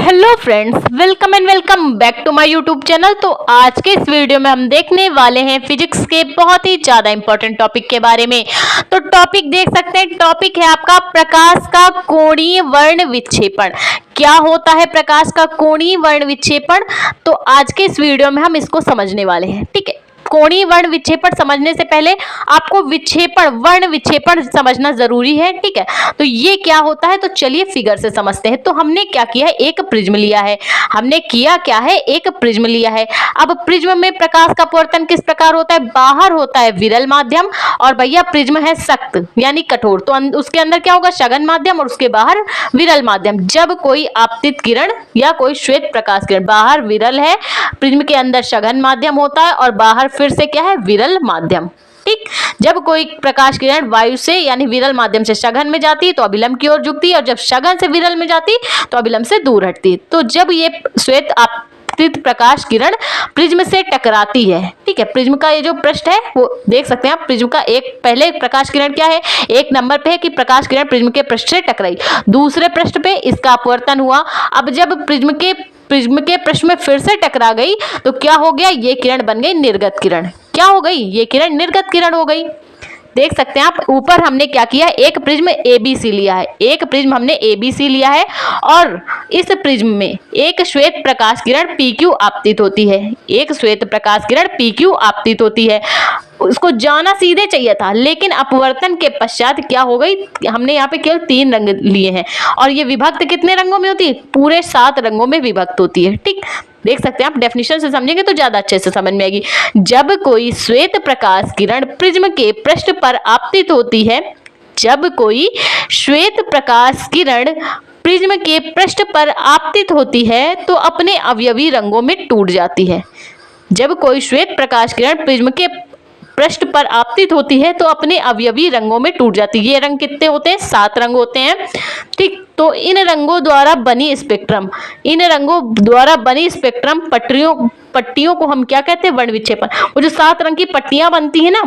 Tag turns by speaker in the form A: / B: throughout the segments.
A: Hello friends, welcome and welcome back to my YouTube channel. तो आज के इस वीडियो में हम देखने वाले हैं फिजिक्स के बहुत ही ज्यादा इंपॉर्टेंट टॉपिक के बारे में। तो टॉपिक देख सकते हैं, टॉपिक है आपका प्रकाश का कोणीय वर्ण विक्षेपण। क्या होता है प्रकाश का कोणीय वर्ण विक्षेपण? तो आज के इस वीडियो में हम इसको समझने वाले हैं। ठीक है, कोणीय वर्ण विक्षेपण समझने से पहले आपको विक्षेपण, वर्ण विक्षेपण समझना जरूरी है। ठीक है, तो ये क्या होता है, तो चलिए फिगर से समझते हैं। तो हमने क्या किया है, एक प्रिज्म लिया है। हमने किया क्या है, एक प्रिज्म लिया है। अब प्रिज्म में प्रकाश का अपवर्तन किस प्रकार होता है? बाहर होता है विरल माध्यम, और भैया प्रिज्म है सख्त यानी कठोर, तो उसके अंदर क्या होगा, सघन माध्यम, और उसके बाहर विरल माध्यम। जब कोई आपतित किरण या कोई श्वेत प्रकाश किरण, बाहर विरल है, प्रिज्म के अंदर सघन माध्यम होता है और बाहर फिर से क्या है, विरल माध्यम। ठीक, जब कोई प्रकाश किरण वायु से यानी विरल माध्यम से सघन में जाती है तो अभिलंब की ओर झुकती है, और जब सघन से विरल में जाती है तो अभिलंब से दूर हटती है। तो जब ये श्वेत आपतित प्रकाश किरण प्रिज्म से टकराती है, ठीक है, प्रिज्म का ये जो पृष्ठ है वो देख सकते हैं आप। प्रिज्म का एक पहले प्रकाश किरण क्या है, एक नंबर पे है कि प्रकाश किरण प्रिज्म के पृष्ठ से टकराई, दूसरे पृष्ठ पे इसका अपवर्तन हुआ। अब जब प्रिज्म के पृष्ठ में फिर से टकरा गई तो क्या हो गया, ये किरण बन गई निर्गत किरण। क्या हो गई, ये किरण निर्गत किरण हो गई। देख सकते हैं आप, ऊपर हमने क्या किया, एक प्रिज्म ABC लिया है, एक प्रिज्म हमने ABC लिया है, और इस प्रिज्म में एक श्वेत प्रकाश किरण PQ आपतित होती है, एक श्वेत प्रकाश किरण PQ आपतित होती है। उसको जाना सीधे चाहिए था, लेकिन अपवर्तन के पश्चात क्या हो गई, हमने यहाँ पे केवल 3 रंग लिए हैं, और ये विभक्त कितने रंगों में होती है, पूरे 7 रंगों में विभक्त होती है। ठीक, देख सकते हैं आप, डेफिनेशन से समझेंगे तो ज्यादा अच्छे से समझ में आएगी। जब कोई श्वेत प्रकाश किरण प्रिज्म के पृष्ठ पर आपतित होती है, जब कोई श्वेत प्रकाश किरण प्रिज्म के पृष्ठ पर आपतित होती है तो अपने अवयवी रंगों में टूट जाती है। जब कोई श्वेत प्रकाश किरण प्रिज्म के पृष्ठ पर आपतित होती है तो अपने अवयवी रंगों में टूट जाती है। ये रंग कितने होते हैं, 7 रंग होते हैं। ठीक, तो इन रंगों द्वारा बनी स्पेक्ट्रम, इन रंगों द्वारा बनी स्पेक्ट्रम पट्टियों को हम क्या कहते हैं, वर्ण विक्षेपण। वो जो 7 रंग की पट्टियां बनती है ना,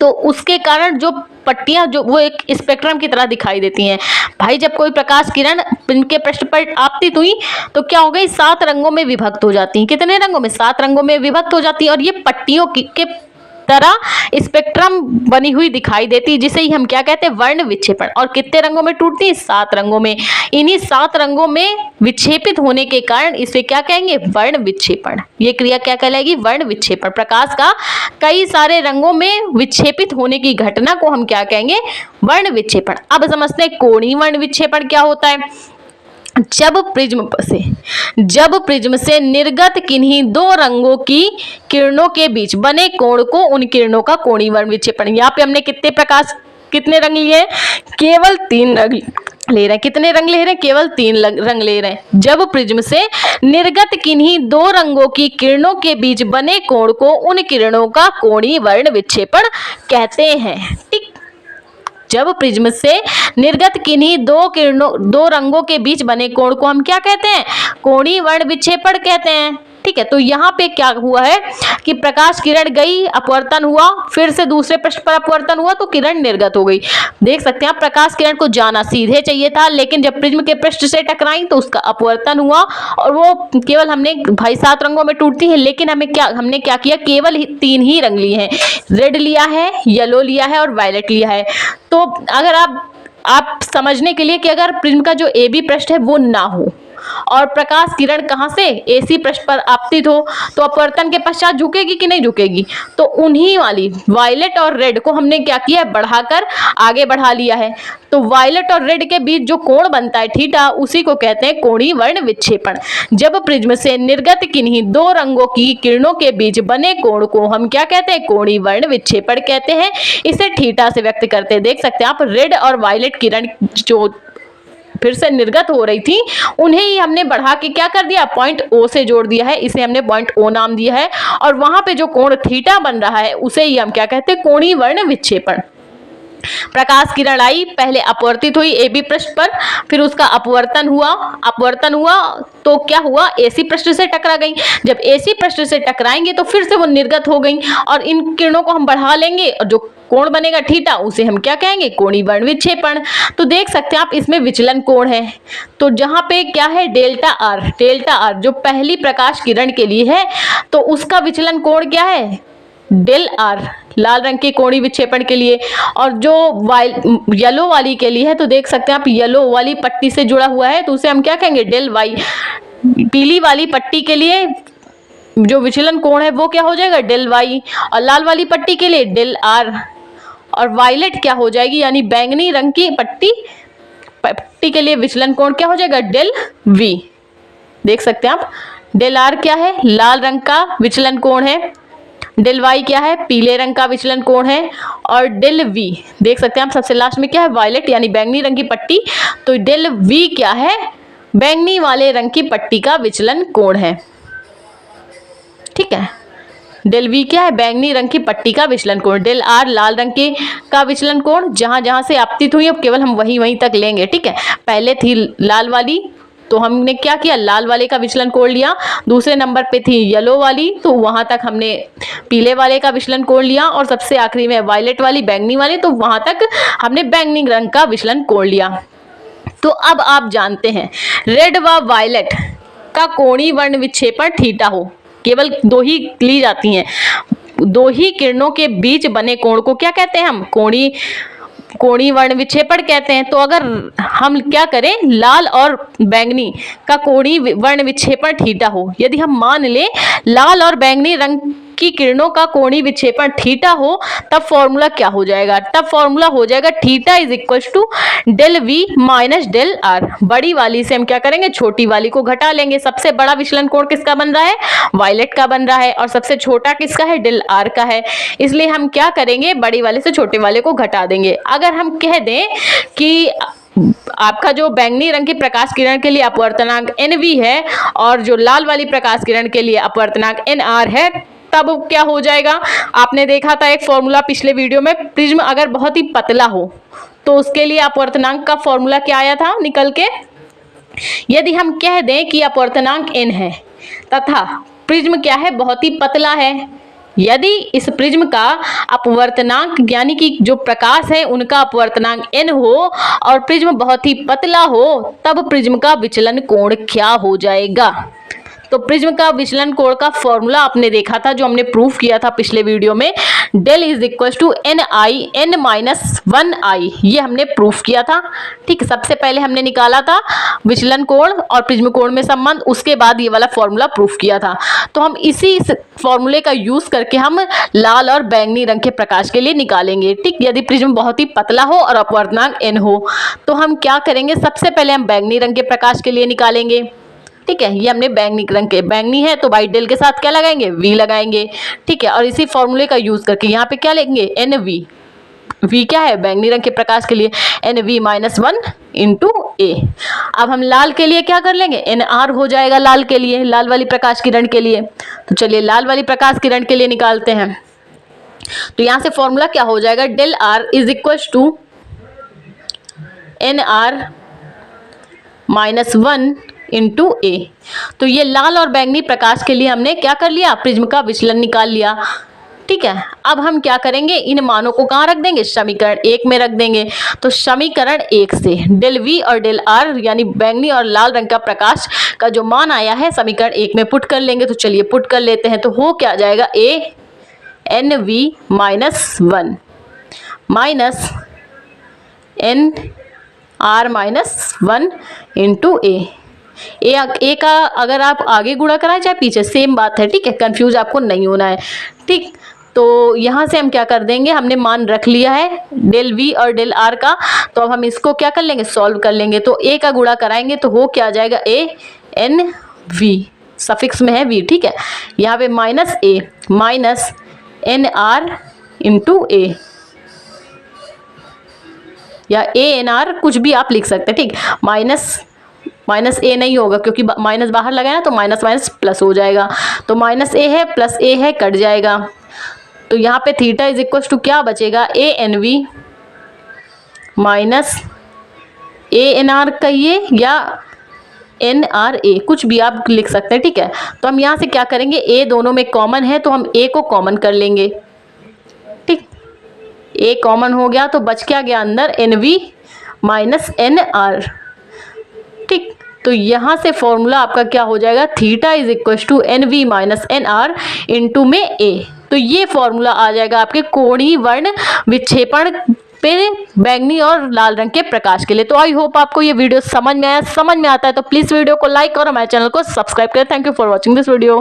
A: तो उसके कारण जो पट्टियां जो वो एक स्पेक्ट्रम की तरह दिखाई देती हैं। भाई जब कोई प्रकाश किरण इनके पृष्ठ पर आपतित हुई तो क्या हो गई, 7 रंगों में विभक्त हो जाती हैं। कितने रंगों में, 7 रंगों में विभक्त हो जाती है, और ये पट्टियों के तरह स्पेक्ट्रम बनी हुई दिखाई देती है, जिसे ही हम क्या कहते हैं, वर्ण विक्षेपण। और कितने रंगों में टूटती है, 7 रंगों में। इन्हीं 7 रंगों में विक्षेपित होने के कारण इसे क्या कहेंगे, वर्ण विक्षेपण। ये क्रिया क्या कहलाएगी, वर्ण विक्षेपण। प्रकाश का कई सारे रंगों में विक्षेपित होने की घटना को हम क्या कहेंगे, वर्ण विक्षेपण। अब समझते हैं कोणीय वर्ण विक्षेपण क्या होता है। जब प्रिज्म से निर्गत किन्हीं 2 रंगों की किरणों के बीच बने कोण को उन किरणों का कोणीय वर्ण विक्षेपण। यहाँ पे हमने कितने रंग लिए, केवल 3 रंग ले रहे हैं। कितने रंग ले रहे हैं, केवल 3 रंग ले रहे हैं। जब प्रिज्म से निर्गत किन्हीं 2 रंगों की किरणों के बीच बने कोण को उन किरणों का कोणीय वर्ण विक्षेपण कहते हैं। ठीक, जब प्रिज्म से निर्गत किन्हीं 2 रंगों के बीच बने कोण को हम क्या कहते हैं, कोणीय वर्ण विक्षेपण कहते हैं। ठीक है, तो यहाँ पे क्या हुआ है कि प्रकाश किरण गई, अपवर्तन हुआ, फिर से दूसरे पृष्ठ पर अपवर्तन हुआ तो किरण निर्गत हो गई। देख सकते हैं आप, प्रकाश किरण को जाना सीधे चाहिए था, लेकिन जब प्रिज्म के पृष्ठ से टकराई तो उसका अपवर्तन हुआ, और वो केवल हमने भाई 7 रंगों में टूटती है, लेकिन हमने क्या किया, केवल 3 ही रंग लिए हैं। रेड लिया है, येलो लिया है और वायलेट लिया है। तो अगर आप समझने के लिए कि अगर प्रिज्म का जो AB पृष्ठ है वो ना हो और प्रकाश किरण कहां से, AC पृष्ठ पर आपतित हो, तो अपवर्तन के पश्चात झुकेगी कि नहीं झुकेगी, तो उन्हीं वाली वायलेट और रेड को हमने क्या किया है, बढ़ाकर आगे बढ़ा लिया है। तो वायलेट और रेड के बीच जो कोण बनता है थीटा, उसी को कहते हैं कोणीय वर्ण विक्षेपण। जब प्रिज्म से निर्गत किन्हीं 2 रंगों की किरणों के बीच बने कोण को हम क्या कहते हैं, कोणीय वर्ण विक्षेपण कहते हैं। इसे थीटा से व्यक्त करते हैं। देख सकते हैं आप, रेड और वायलेट किरण जो फिर से निर्गत हो रही थी, उन्हें ही हमने बढ़ा के क्या कर दिया, पॉइंट O से जोड़ दिया है, इसे हमने पॉइंट O नाम दिया है, और वहां पे जो कोण थीटा बन रहा है उसे ही हम क्या कहते हैं, कोणीय वर्ण विक्षेपण। प्रकाश किरण आई, पहले अपवर्तित हुई ए बी पृष्ठ पर, फिर उसका अपवर्तन हुआ तो क्या हुआ, एसी पृष्ठ से टकरा गई। जब एसी पृष्ठ से टकराएंगे तो फिर से वो निर्गत हो गई और इन किरणों को हम बढ़ा लेंगे और जो कोण बनेगा थीटा उसे हम क्या कहेंगे, कोणीय वर्ण विक्षेपण। तो देख सकते हैं आप इसमें विचलन कोण है, तो जहां पे क्या है डेल्टा आर जो पहली प्रकाश किरण के लिए है तो उसका विचलन कोण क्या है, डेल आर, लाल रंग के कोणीय विक्षेपण के लिए। और जो येलो वाली के लिए है तो देख सकते हैं आप येलो वाली पट्टी से जुड़ा हुआ है तो उसे हम क्या कहेंगे, डेल वाई। पीली वाली पट्टी के लिए जो विचलन कोण है वो क्या हो जाएगा, डेल वाई, और लाल वाली पट्टी के लिए डेल आर, और वायलेट क्या हो जाएगी, यानी बैंगनी रंग की पट्टी के लिए विचलन कोण क्या हो जाएगा, डेल वी। देख सकते हैं आप डेल आर क्या है, लाल रंग का विचलन कोण है, डेल वाई क्या है, पीले रंग का विचलन कोण है, और डेल वी देख सकते हैं आप सबसे लास्ट में क्या है, वायलेट यानी बैंगनी रंग की पट्टी। तो डेल वी क्या है, बैंगनी वाले रंग की पट्टी का विचलन कोण है। ठीक है, डेल वी क्या है, बैंगनी रंग की पट्टी का विचलन कोण। डेल आर लाल रंग के का विचलन कोण, जहां जहां से आपतित हुई अब केवल हम वहीं तक लेंगे। ठीक है, पहले थी लाल वाली तो हमने क्या किया, लाल वाले का विचलन कोण लिया। दूसरे नंबर पे थी येलो वाली तो वहां तक हमने पीले वाले का विचलन कोण लिया, और सबसे आखिरी में वायलेट वाली बैंगनी वाली तो वहां तक हमने बैंगनी रंग का विचलन कोण लिया। तो अब आप जानते हैं रेड व वायलेट का कोणीय वर्ण विक्षेपण थीटा हो, केवल दो ही ली जाती हैं, दो ही किरणों के बीच बने कोण को क्या कहते हैं हम, कोणीय वर्ण विक्षेपण कहते हैं। तो अगर हम क्या करें, लाल और बैंगनी का कोणीय वर्ण विक्षेपण थीटा हो, यदि हम मान ले लाल और बैंगनी रंग की किरणों का कोणीय विक्षेपण थीटा हो, तब फॉर्मूला क्या हो जाएगा, तब फॉर्मूला हो जाएगा theta is equal to del V minus del R. बड़ी वाली से हम क्या करेंगे, छोटी वाली को घटा लेंगे। सबसे बड़ा विचलन कोण किसका बन रहा है, वायलेट का बन रहा है, और सबसे छोटा किसका है, डेल आर का है। इसलिए हम क्या करेंगे, बड़ी वाले से छोटे वाले को घटा देंगे। अगर हम कह दें कि आपका जो बैंगनी रंग की प्रकाश किरण के लिए अपवर्तनांक NV है और जो लाल वाली प्रकाश किरण के लिए अपवर्तनांक NR है, तब क्या हो जाएगा, आपने देखा था एक फॉर्मूला पिछले वीडियो में, प्रिज्म अगर बहुत ही पतला हो तो उसके लिए अपवर्तनांक का फॉर्मूला क्या आया था निकल के। यदि हम कह दें कि अपवर्तनांक n है तथा प्रिज्म क्या है, बहुत ही पतला है, यदि इस प्रिज्म का अपवर्तनांक यानी कि जो प्रकाश है उनका अपवर्तनांक n हो और प्रिज्म बहुत ही पतला हो, तब प्रिज्म का विचलन कोण क्या हो जाएगा। तो प्रिज्म का विचलन कोण का फॉर्मूला आपने देखा था, जो हमने प्रूफ किया था पिछले वीडियो में, del is equal to n minus 1i, ये हमने प्रूफ किया था। ठीक, सबसे पहले हमने निकाला था विचलन कोण और प्रिज्म कोण में संबंध, उसके बाद ये वाला फॉर्मूला प्रूफ किया था। तो हम इसी फॉर्मूले का यूज करके हम लाल और बैंगनी रंग के प्रकाश के लिए निकालेंगे। ठीक, यदि प्रिज्म बहुत ही पतला हो और अपवर्तनांक n हो तो हम क्या करेंगे, सबसे पहले हम बैंगनी रंग के प्रकाश के लिए निकालेंगे। ठीक है, ये हमने बैंगनी रंग के, बैंगनी है तो बाई डेल के साथ क्या लगाएंगे, वी लगाएंगे। ठीक है, और इसी फॉर्मूले का यूज करके यहाँ पे क्या लेंगे, NV, वी क्या है बैंगनी रंग के प्रकाश के लिए NV माइनस 1 इंटू ए। अब हम लाल के लिए क्या कर लेंगे, NR हो जाएगा लाल के लिए, लाल वाली प्रकाश किरण के लिए। तो चलिए लाल वाली प्रकाश किरण के लिए निकालते हैं। तो यहाँ से फॉर्मूला क्या हो जाएगा, del R is equal to NR minus 1 into a. तो ये लाल और बैंगनी प्रकाश के लिए हमने क्या कर लिया, प्रिज्म का विचलन निकाल लिया। ठीक है, अब हम क्या करेंगे, इन मानों को कहाँ रख देंगे, समीकरण 1 में रख देंगे। तो समीकरण 1 से डेल वी और डेल आर यानी बैंगनी और लाल रंग का प्रकाश का जो मान आया है समीकरण 1 में पुट कर लेंगे। तो चलिए पुट कर लेते हैं। तो हो क्या जाएगा, A NV minus 1 minus NR minus 1 into A का अगर आप आगे गुणा कराएं चाहे पीछे सेम बात है। ठीक है, कंफ्यूज आपको नहीं होना है। ठीक, तो यहाँ से हम क्या कर देंगे, हमने मान रख लिया है डेल वी और डेल आर का, तो अब हम इसको क्या कर लेंगे, सॉल्व कर लेंगे। तो ए का गुणा कराएंगे तो हो क्या जाएगा, NV सफिक्स में है वी। ठीक है, यहाँ पे माइनस ए माइनस NR इंटू ए, या ANR कुछ भी आप लिख सकते हैं। ठीक, माइनस ए नहीं होगा क्योंकि माइनस बाहर लगा है ना, तो माइनस माइनस प्लस हो जाएगा। तो माइनस ए है प्लस ए है, कट जाएगा। तो यहाँ पे थीटा इज इक्वल टू क्या बचेगा, ANV माइनस ANR कहिए या NRA, कुछ भी आप लिख सकते हैं, ठीक है। तो हम यहाँ से क्या करेंगे, A दोनों में कॉमन है तो हम A को कॉमन कर लेंगे, ठीक। A कॉमन हो गया तो बच क्या गया अंदर, NV माइनस NR, ठीक। तो यहाँ से फॉर्मूला आपका क्या हो जाएगा, theta is equal to NV minus NR into में A। तो ये फॉर्मूला आ जाएगा आपके कोणीय वर्ण विक्षेपण पे बैंगनी और लाल रंग के प्रकाश के लिए। तो आई होप आपको ये वीडियो समझ में आया। समझ में आता है तो प्लीज वीडियो को लाइक और हमारे चैनल को सब्सक्राइब करें। Thank you for watching this video.